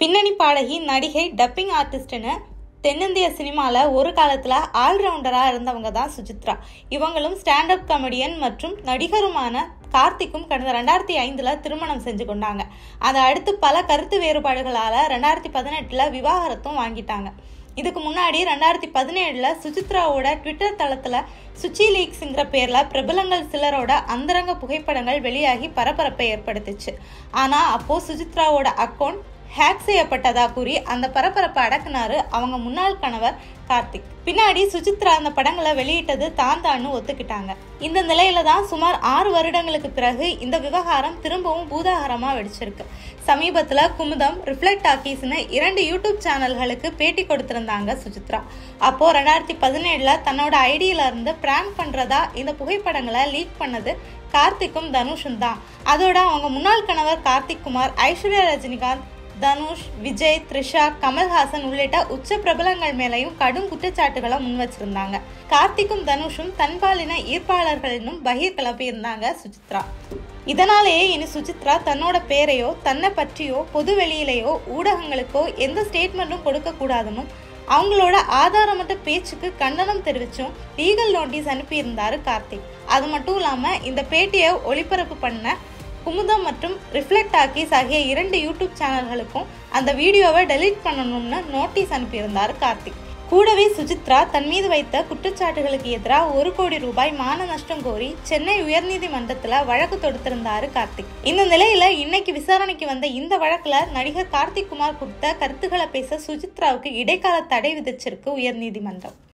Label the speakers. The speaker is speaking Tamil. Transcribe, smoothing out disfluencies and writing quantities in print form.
Speaker 1: பின்னணி பாடகி, நடிகை, டப்பிங் ஆர்டிஸ்ட்னு தென்னிந்திய சினிமாவில் ஒரு காலத்தில் ஆல்ரவுண்டராக இருந்தவங்க தான் சுசித்ரா. இவங்களும் ஸ்டாண்டப் காமெடியன் மற்றும் நடிகருமான கார்த்திக்கும் கடந்த 2005 திருமணம் செஞ்சு கொண்டாங்க. அதை அடுத்து பல கருத்து வேறுபாடுகளால் 2018 விவாகரத்தும் வாங்கிட்டாங்க. இதுக்கு முன்னாடி 2017 சுசித்ராவோட ட்விட்டர் தளத்தில் சுச்சி லீக்ஸ்ங்கிற பேரில் பிரபலங்கள் சிலரோட அந்தரங்க புகைப்படங்கள் வெளியாகி பரபரப்பை ஏற்படுத்துச்சு. ஆனால் அப்போது சுசித்ராவோட அக்கௌண்ட் ஹேக் செய்யப்பட்டதா கூறி அந்த பரபரப்பை அடக்குனாரு அவங்க முன்னாள் கணவர் கார்த்திக். பின்னாடி சுசித்ரா அந்த படங்களை வெளியிட்டது தான்னு ஒத்துக்கிட்டாங்க. இந்த நிலையில தான் சுமார் 6 வருடங்களுக்கு பிறகு இந்த விவகாரம் திரும்பவும் பூதாகரமா வெடிச்சிருக்கு. சமீபத்துல குமுதம், ரிஃப்ளெக்ட் டாக்கீஸ்னு 2 யூடியூப் சேனல்களுக்கு பேட்டி கொடுத்திருந்தாங்க சுசித்ரா. அப்போ 2017 தன்னோட ஐடியில இருந்து பிராங்க் பண்றதா இந்த புகைப்படங்களை லீக் பண்ணது கார்த்திக்கும் தனுஷும் தான். அதோட அவங்க முன்னாள் கணவர் கார்த்திக் குமார், ஐஸ்வர்யா ரஜினிகாந்த், தனுஷ், விஜய், த்ரிஷா, கமல்ஹாசன் உள்ளிட்ட உச்ச பிரபலங்கள் மேலையும் கடும் குற்றச்சாட்டுகளை முன் வச்சிருந்தாங்க. கார்த்திக்கும் தனுஷும் தன்பாலின ஈர்ப்பாளர்களினும் பகீர் கிளப்பியிருந்தாங்க சுசித்ரா. இதனாலேயே இனி சுசித்ரா தன்னோட பேரையோ தன்னை பற்றியோ பொது வெளியிலேயோ ஊடகங்களுக்கோ எந்த ஸ்டேட்மெண்ட்டும் கொடுக்க கூடாதுன்னு அவங்களோட ஆதாரமற்ற பேச்சுக்கு கண்டனம் தெரிவிச்சும் லீகல் நோட்டீஸ் அனுப்பியிருந்தாரு கார்த்திக். அது மட்டும் இல்லாம இந்த பேட்டியை ஒளிபரப்பு பண்ண குமுதம் மற்றும் ரிஃப்ளெக்ட் டாக்கீஸ் ஆகிய 2 யூடியூப் சேனல்களுக்கும் அந்த வீடியோவை டெலீட் பண்ணணும்னு நோட்டீஸ் அனுப்பியிருந்தார் கார்த்திக். கூடவே சுசித்ரா தன் மீது வைத்த குற்றச்சாட்டுகளுக்கு எதிராக 1 கோடி ரூபாய் மான நஷ்டம் கோரி சென்னை உயர்நீதிமன்றத்துல வழக்கு தொடுத்திருந்தாரு கார்த்திக். இந்த நிலையில இன்னைக்கு விசாரணைக்கு வந்த இந்த வழக்குல நடிகர் கார்த்திக் குமார் கொடுத்த கருத்துக்களை பேச சுசித்ராவுக்கு இடைக்கால தடை விதிச்சிருக்கு உயர்நீதிமன்றம்.